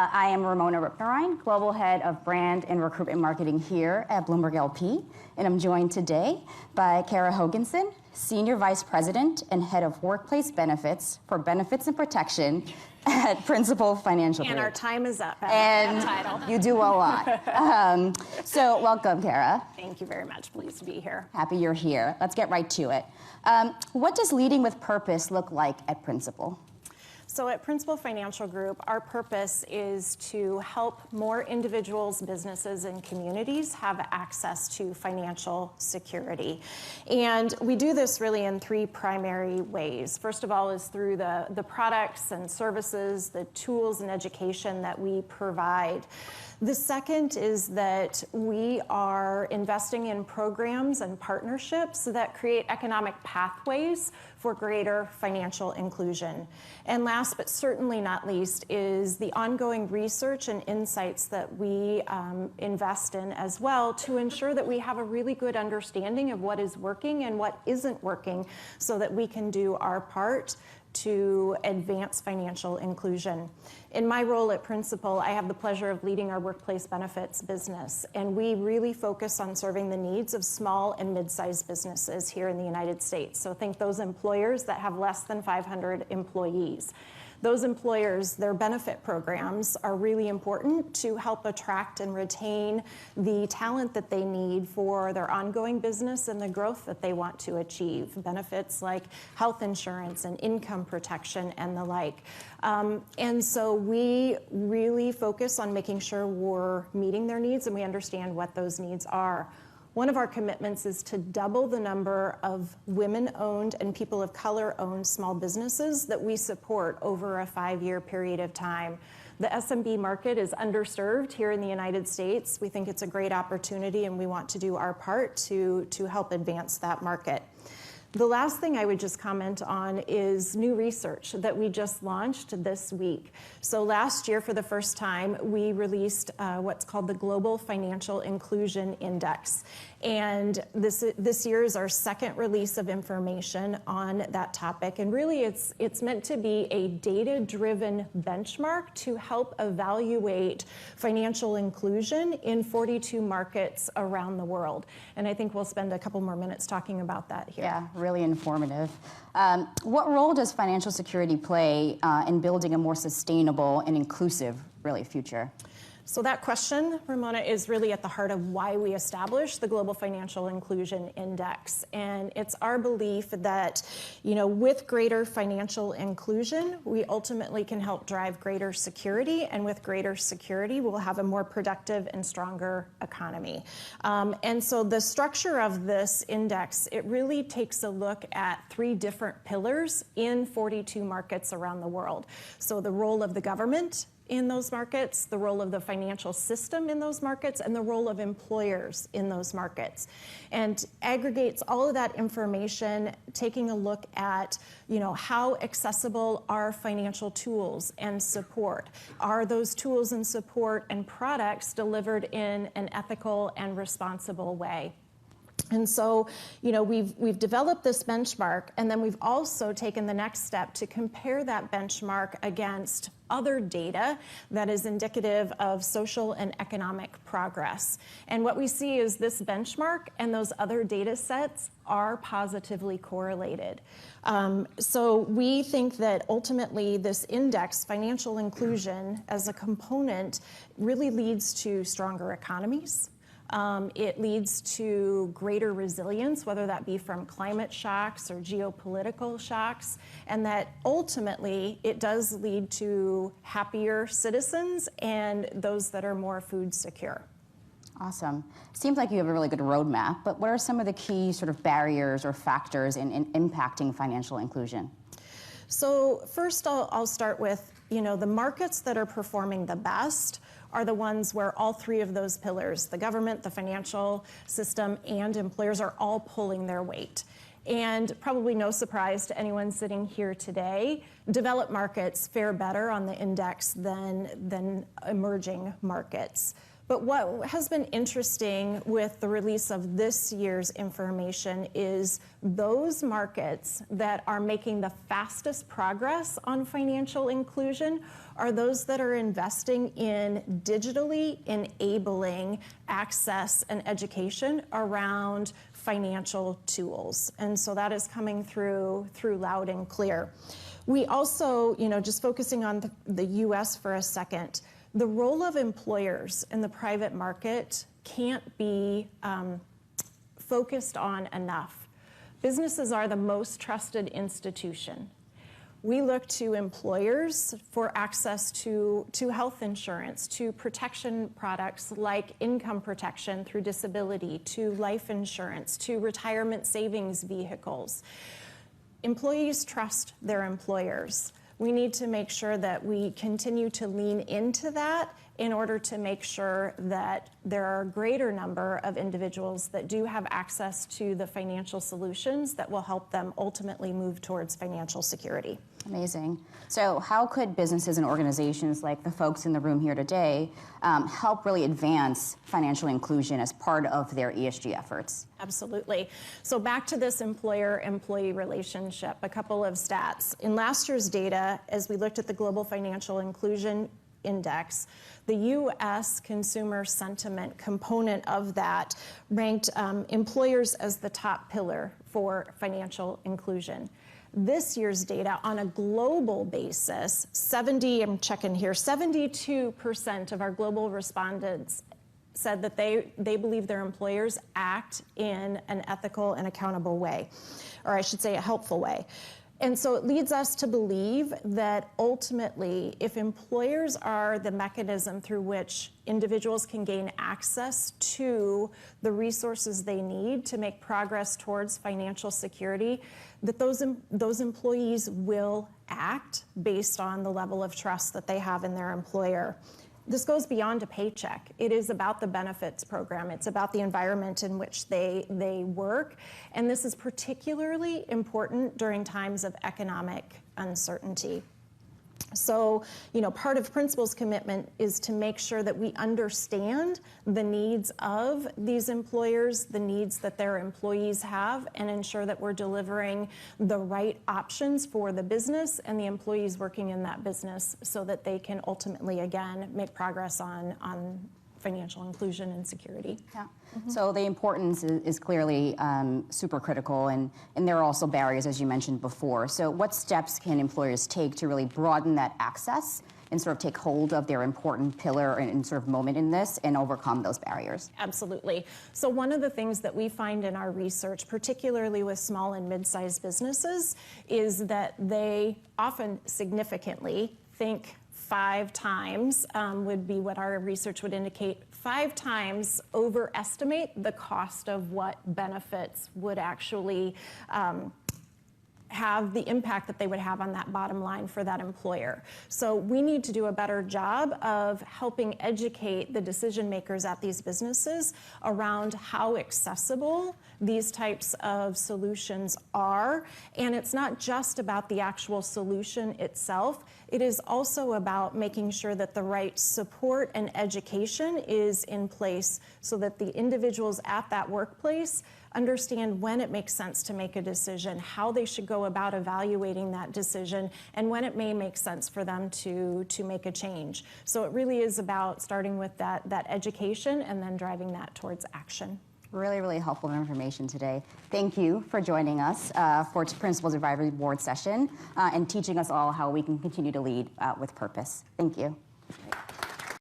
I am Ramona Roopnarine, Global Head of Brand and Recruitment Marketing here at Bloomberg LP, and I'm joined today by Kara Hoogensen, Senior Vice President and Head of Workplace Benefits for Benefits and Protection at Principal Financial Group. And our time is up. And you do a lot. So welcome, Kara. Thank you very much. Pleased to be here. Happy you're here. Let's get right to it. What does leading with purpose look like at Principal? So at Principal Financial Group, our purpose is to help more individuals, businesses, and communities have access to financial security. And we do this really in three primary ways. First of all is through the products and services, the tools and education that we provide. The second is that we are investing in programs and partnerships that create economic pathways for greater financial inclusion. And last but certainly not least is the ongoing research and insights that we invest in as well to ensure that we have a really good understanding of what is working and what isn't working so that we can do our part to advance financial inclusion. In my role at Principal, I have the pleasure of leading our workplace benefits business, and we really focus on serving the needs of small and mid-sized businesses here in the United States. So think those employers that have less than 500 employees. Those employers, their benefit programs are really important to help attract and retain the talent that they need for their ongoing business and the growth that they want to achieve. Benefits like health insurance and income protection and the like. And so we really focus on making sure we're meeting their needs and we understand what those needs are. One of our commitments is to double the number of women-owned and people of color-owned small businesses that we support over a 5-year period of time. The SMB market is underserved here in the United States. We think it's a great opportunity and we want to do our part to help advance that market. The last thing I would just comment on is new research that we just launched this week. So last year, for the first time, we released what's called the Global Financial Inclusion Index. And this year is our second release of information on that topic. And really, it's meant to be a data-driven benchmark to help evaluate financial inclusion in 42 markets around the world. And I think we'll spend a couple more minutes talking about that here. Yeah, really informative. What role does financial security play in building a more sustainable and inclusive, really, future? So that question, Ramona, is really at the heart of why we established the Global Financial Inclusion Index. And it's our belief that, with greater financial inclusion, we ultimately can help drive greater security. And with greater security, we'll have a more productive and stronger economy. And so the structure of this index, it really takes a look at 3 different pillars in 42 markets around the world. So the role of the government in those markets, the role of the financial system in those markets, and the role of employers in those markets. And aggregates all of that information, taking a look at, how accessible are financial tools and support? Are those tools and support and products delivered in an ethical and responsible way? And so, we've developed this benchmark, and then we've also taken the next step to compare that benchmark against other data that is indicative of social and economic progress. And what we see is this benchmark and those other data sets are positively correlated. So we think that ultimately this index, financial inclusion as a component, really leads to stronger economies. It leads to greater resilience, whether that be from climate shocks or geopolitical shocks, and that ultimately it does lead to happier citizens and those that are more food secure. Awesome. Seems like you have a really good roadmap, but what are some of the key sort of barriers or factors in impacting financial inclusion? So first I'll start with, the markets that are performing the best are the ones where all 3 of those pillars, the government, the financial system, and employers, are all pulling their weight. And probably no surprise to anyone sitting here today, developed markets fare better on the index than emerging markets. But what has been interesting with the release of this year's information is those markets that are making the fastest progress on financial inclusion are those that are investing in digitally enabling access and education around financial tools. And so that is coming through loud and clear. We also, just focusing on the US for a second, the role of employers in the private market can't be focused on enough. Businesses are the most trusted institution. We look to employers for access to health insurance, to protection products like income protection through disability, to life insurance, to retirement savings vehicles. Employees trust their employers. We need to make sure that we continue to lean into that in order to make sure that there are a greater number of individuals that do have access to the financial solutions that will help them ultimately move towards financial security. Amazing. So how could businesses and organizations like the folks in the room here today help really advance financial inclusion as part of their ESG efforts? Absolutely. So back to this employer-employee relationship, a couple of stats. In last year's data, as we looked at the Global Financial Inclusion Index, the U.S. consumer sentiment component of that ranked employers as the top pillar for financial inclusion. This year's data on a global basis, 72% of our global respondents said that they believe their employers act in an ethical and accountable way, or I should say a helpful way. And so it leads us to believe that ultimately, if employers are the mechanism through which individuals can gain access to the resources they need to make progress towards financial security, that those employees will act based on the level of trust that they have in their employer. This goes beyond a paycheck. It is about the benefits program. It's about the environment in which they work. And this is particularly important during times of economic uncertainty. So, part of Principal's commitment is to make sure that we understand the needs of these employers, the needs that their employees have, and ensure that we're delivering the right options for the business and the employees working in that business so that they can ultimately, again, make progress on financial inclusion and security. Yeah. Mm-hmm. So the importance is clearly super critical, and there are also barriers, as you mentioned before. So what steps can employers take to really broaden that access and sort of take hold of their important pillar and sort of moment in this and overcome those barriers? Absolutely. So one of the things that we find in our research, particularly with small and mid-sized businesses, is that they often significantly think 5 times would be what our research would indicate. 5 times overestimate the cost of what benefits would actually have the impact that they would have on that bottom line for that employer. So we need to do a better job of helping educate the decision makers at these businesses around how accessible these types of solutions are. And it's not just about the actual solution itself. It is also about making sure that the right support and education is in place so that the individuals at that workplace understand when it makes sense to make a decision, how they should go about evaluating that decision, and when it may make sense for them to make a change. So it really is about starting with that education and then driving that towards action. Really, really helpful information today. Thank you for joining us for Principal's Advisory Board session and teaching us all how we can continue to lead with purpose. Thank you.